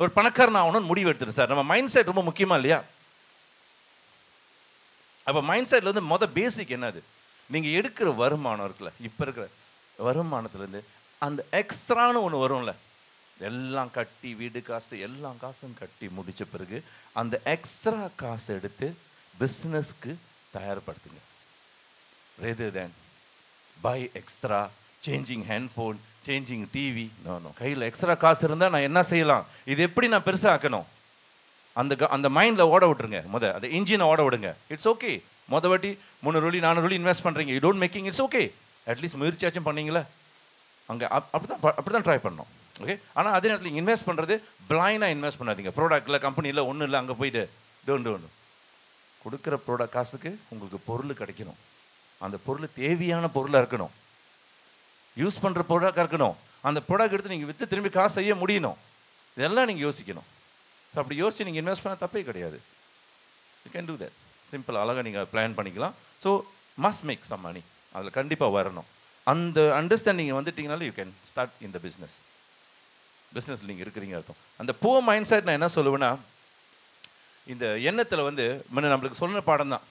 ஒரு பணக்காரன் ஆகணும்னு முடிவு எடுத்துரு சார். நம்ம மைண்ட் செட் ரொம்ப முக்கியமா இல்லையா? அப்போ மைண்ட் செட்டில் வந்து பேசிக் என்னது? நீங்கள் எடுக்கிற வருமானம் இருக்குல்ல, இப்போ இருக்கிற வருமானத்துலேருந்து அந்த எக்ஸ்ட்ரான்னு ஒன்று வரும்ல, எல்லாம் கட்டி வீடு காசு எல்லாம் காசும் கட்டி முடித்த பிறகு அந்த எக்ஸ்ட்ரா காசு எடுத்து பிஸ்னஸ்க்கு தயார்படுத்துங்க. rather than buy extra, changing handphone, changing TV. No கையில் எக்ஸ்ட்ரா காசு இருந்தால் நான் என்ன செய்யலாம், இது எப்படி நான் பெருசாக ஆக்கணும், அந்த மைண்டில் ஓட விட்டுருங்க. அந்த இன்ஜினை ஓட விடுங்க. It's okay. வாட்டி 300 வெள்ளி 400 வெள்ளி இன்வெஸ்ட் பண்ணுறீங்க, you don't making, it's okay. At least முயற்சியாச்சும் பண்ணீங்களா? அங்கே அப்படி தான் ட்ரை பண்ணோம். ஓகே. ஆனால் அதே நேரத்தில் இன்வெஸ்ட் பண்ணுறது பிளைண்டாக இன்வெஸ்ட் பண்ணாதீங்க. ப்ராடக்ட்டில் கம்பெனியில் ஒன்றும் இல்லை, அங்கே போயிட்டு டோன்ட் கொடுக்குற ப்ராடக்ட் காசுக்கு உங்களுக்கு பொருள் கிடைக்கணும். அந்த பொருள் தேவையான பொருளாக இருக்கணும், யூஸ் பண்ணுற ப்ராடக்டாக இருக்கணும். அந்த ப்ராடக்ட் எடுத்து நீங்கள் விற்று திரும்பி காசு செய்ய முடியணும். இதெல்லாம் நீங்கள் யோசிக்கணும். ஸோ அப்படி யோசிச்சு நீங்கள் இன்வெஸ்ட் பண்ண தப்பே கிடையாது. You can do that. Simple, அழகாக நீங்கள் பிளான் பண்ணிக்கலாம். So must make some money, அதில் கண்டிப்பாக வரணும். அந்த அண்டர்ஸ்டாண்டிங் வந்துட்டிங்கனால யூ கேன் ஸ்டார்ட் இந்த பிஸ்னஸ் நீங்கள் இருக்கிறீங்க அர்த்தம். அந்த புவர் மைண்ட் செட் நான் என்ன சொல்லுவேன்னா, இந்த எண்ணத்தில் வந்து முன்ன நம்மளுக்கு சொல்லுற பாடம் தான்.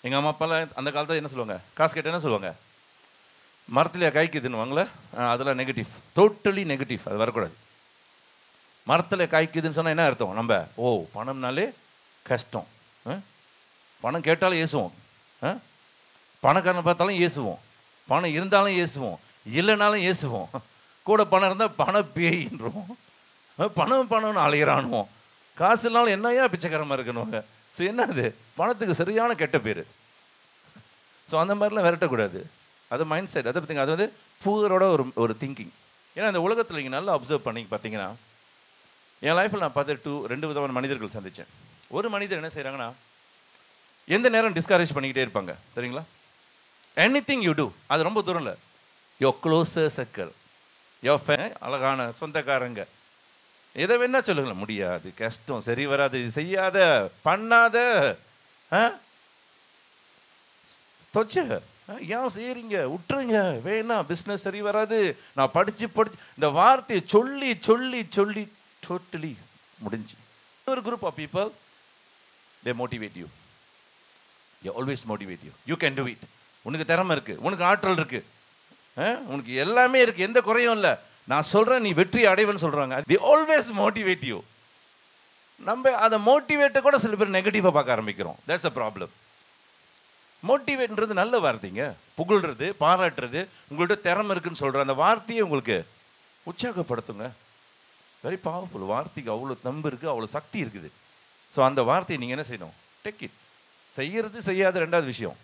எங்கள் அம்மா அப்பாலாம் அந்த காலத்தில் என்ன சொல்லுவாங்க, காசு கேட்டால் என்ன சொல்லுவாங்க, மரத்துலையா காய்க்குதுன்னுவாங்களே, அதெல்லாம் நெகட்டிவ், டோட்டலி நெகட்டிவ். அது வரக்கூடாது. மரத்தில் காய்க்குதுன்னு சொன்னால் என்ன அர்த்தம், நம்ம பணம்னாலே கஷ்டம், பணம் கேட்டாலும் ஏசுவோம், பணக்காரனை பார்த்தாலும் ஏசுவோம், பணம் இருந்தாலும் ஏசுவோம், இல்லைனாலும் ஏசுவோம், கூட பணம் இருந்தால் பணம் பேயின்றோம், பணம்னு அலையிறானுவோம், காசு இல்லாமல் என்னையா பிச்சைக்காரமாக இருக்கணுங்க. ஸோ என்னது, பணத்துக்கு சரியான கெட்ட பேர். ஸோ அந்த மாதிரிலாம் விரட்டக்கூடாது. அது மைண்ட் செட். அதை பார்த்தீங்க, அது வந்து பூரோட ஒரு திங்கிங். ஏன்னா இந்த உலகத்தில் நீங்கள் நல்லா அப்சர்வ் பண்ணி பார்த்தீங்கன்னா, என் லைஃப்பில் நான் பார்த்து 2 விதமான மனிதர்கள் சந்தித்தேன். ஒரு மனிதர் என்ன செய்கிறாங்கன்னா, எந்த நேரம் டிஸ்கரேஜ் பண்ணிக்கிட்டே இருப்பாங்க சரிங்களா. எனிதிங் யூ டூ, அது ரொம்ப தூரம் இல்லை, யோர் க்ளோசர் சர்க்கிள், யோர் அழகான சொந்தக்காரங்க, எதை வேணா சொல்லுங்களேன், முடியாது, கஷ்டம், சரி வராது, செய்யாத, பண்ணாத, தொச்ச ஏன் செய்யறீங்க, விட்டுருங்க, வேணா, பிஸ்னஸ் சரி வராது, நான் படிச்சு இந்த வார்த்தையை சொல்லி சொல்லி சொல்லி டோட்டலி முடிஞ்சு. ஒரு group of people, they motivate you, always motivate you, you can do it, உனக்கு திறமை இருக்கு, உனக்கு ஆற்றல் இருக்கு, உனக்கு எல்லாமே இருக்கு, எந்த குறையும் இல்லை, நான் சொல்றேன், நீ வெற்றி அடைவன்னு சொல்றாங்க. they always motivate you. நம்ம அதை மோட்டிவேட்டை கூட சில பேர் நெகட்டிவாக பார்க்க ஆரம்பிக்கிறோம். that's a problem. மோட்டிவேட்ன்றது நல்ல வார்த்தைங்க, புகழ்றது, பாராட்டுறது, உங்கள்கிட்ட திறமை இருக்குன்னு சொல்ற அந்த வார்த்தையை உங்களுக்கு உற்சாகப்படுத்துங்க. Very powerful. வார்த்தைக்கு அவ்வளோ தம்பு இருக்கு, அவ்வளோ சக்தி இருக்குது. ஸோ அந்த வார்த்தையை நீங்கள் என்ன செய்யணும், டேக் இட். செய்யறது செய்யாத ரெண்டாவது விஷயம்.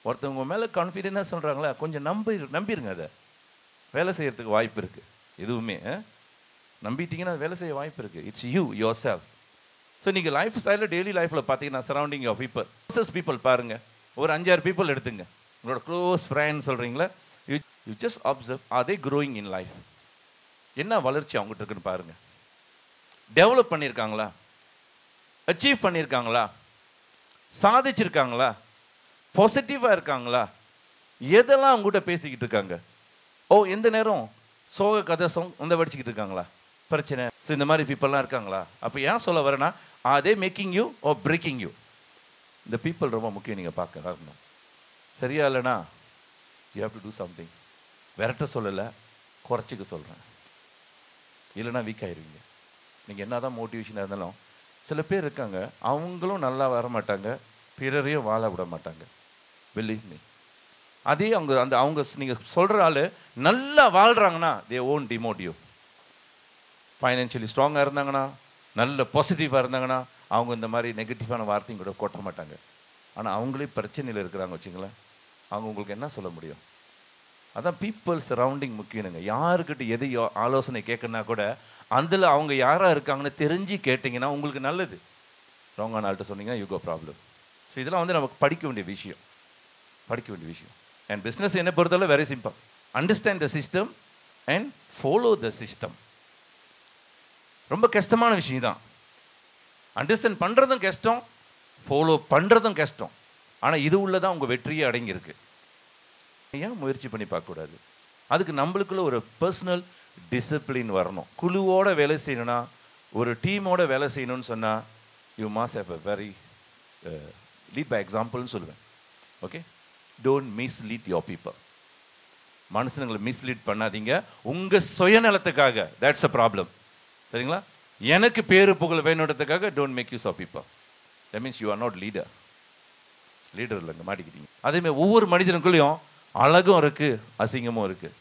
ஒருத்தவங்க மேலே கான்ஃபிடென்ட்டாக சொல்கிறாங்களா, கொஞ்சம் நம்பிடுங்க, அதை வேலை செய்யறதுக்கு வாய்ப்பு இருக்குது. எதுவுமே நம்பிட்டீங்கன்னா வேலை செய்ய வாய்ப்பு இருக்குது. It's you yourself. So நீங்கள் லைஃப் ஸ்டைலில் டெய்லி லைஃப்பில் பார்த்தீங்கன்னா, surrounding of people, closest people பாருங்கள், ஒரு 5-6 பீப்புள் எடுத்துங்க, உங்களோட க்ளோஸ் ஃப்ரெண்ட் சொல்கிறீங்களா, you just observe, are they growing in life, என்ன வளர்ச்சி அவங்ககிட்ட இருக்குன்னு பாருங்கள். டெவலப் பண்ணியிருக்காங்களா, அச்சீவ் பண்ணியிருக்காங்களா, சாதிச்சிருக்காங்களா, பாசிட்டிவாக இருக்காங்களா, எதெல்லாம் அவங்ககிட்ட பேசிக்கிட்டு இருக்காங்க, எந்த நேரம் சோக கதை வந்து படிச்சுக்கிட்டு இருக்காங்களா, பிரச்சனை, ஸோ இந்த மாதிரி பீப்புளெலாம் இருக்காங்களா. அப்போ ஏன் சொல்ல வரேன்னா, அதே making you or breaking you. இந்த பீப்புள் ரொம்ப முக்கியம், நீங்கள் பார்க்க சரியா இல்லைனா you have to do something. விரட்ட சொல்லலை, குறைச்சிக்க சொல்கிறேன், இல்லைனா வீக் ஆயிடுவீங்க. நீங்கள் என்ன தான் மோட்டிவேஷனாக இருந்தாலும், சில பேர் இருக்காங்க, அவங்களும் நல்லா வர மாட்டாங்க, பிறரையும் வாழ விட மாட்டாங்க. Believe me. அதே அவங்க நீங்கள் சொல்கிற ஆள் நல்லா வாழ்கிறாங்கன்னா, தே ஓன் டிமோட் யூ. ஃபைனான்ஷியலி ஸ்ட்ராங்காக இருந்தாங்கன்னா, நல்ல பாசிட்டிவாக இருந்தாங்கன்னா, அவங்க இந்த மாதிரி நெகட்டிவான வார்த்தையும் கூட கொட்ட மாட்டாங்க. ஆனால் அவங்களே பிரச்சனையில் இருக்கிறாங்க வச்சுங்களேன், அவங்க உங்களுக்கு என்ன சொல்ல முடியும். அதான் பீப்புள் சரௌண்டிங் முக்கியனுங்க. யாருக்கிட்ட எது ஆலோசனை கேட்கணுன்னா கூட அதில் அவங்க யாராக இருக்காங்கன்னு தெரிஞ்சு கேட்டிங்கன்னா உங்களுக்கு நல்லது. ராங்கான ஆள்கிட்ட சொன்னீங்கன்னா யூ கோ ப்ராப்ளம். ஸோ இதெல்லாம் வந்து நமக்கு படிக்க வேண்டிய விஷயம். அண்ட் பிஸ்னஸ் என்னை பொறுத்தவரை very simple. Understand the system and follow the system. ரொம்ப கஷ்டமான விஷயம் தான். அண்டர்ஸ்டாண்ட் பண்ணுறதும் கஷ்டம், ஃபாலோ பண்ணுறதும் கஷ்டம். ஆனால் இது உள்ளதான் உங்கள் வெற்றியே அடங்கியிருக்கு. ஏன் முயற்சி பண்ணி பார்க்கக்கூடாது? அதுக்கு நம்மளுக்குள்ள ஒரு பர்சனல் டிசிப்ளின் வரணும். குழுவோட வேலை செய்யணும்னா ஒரு டீமோட வேலை செய்யணும்னு சொன்னால் you must have a very lead by எக்ஸாம்பிள்னு சொல்லுவேன். Okay, don't mislead your people. மனுஷனுங்களை மிஸ்லீட் பண்ணாதீங்க உங்கள் சுயநலத்துக்காக. That's a problem. சரிங்களா? எனக்கு பேரு புகழ் வேணுன்றதுக்காக don't make use of people. That means you are not leader. Leader இல்லைங்க, மாட்டிக்கிட்டீங்க. அதேமாதிரி ஒவ்வொரு மனிதனுக்குள்ளேயும் அழகும் இருக்குது, அசிங்கமும் இருக்குது.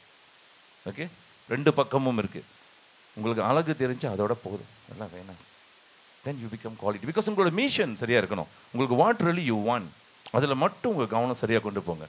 ஓகே, ரெண்டு பக்கமும் இருக்குது. உங்களுக்கு அழகு தெரிஞ்சு அதோட போதும், எல்லாம் வேணாம். Then you become quality. Because உங்களோட மிஷன் சரியாக இருக்கணும். உங்களுக்கு வாட் ரியலி யூ வாண்ட், அதில் மட்டும் உங்கள் கவனம் சரியாக கொண்டு போங்க.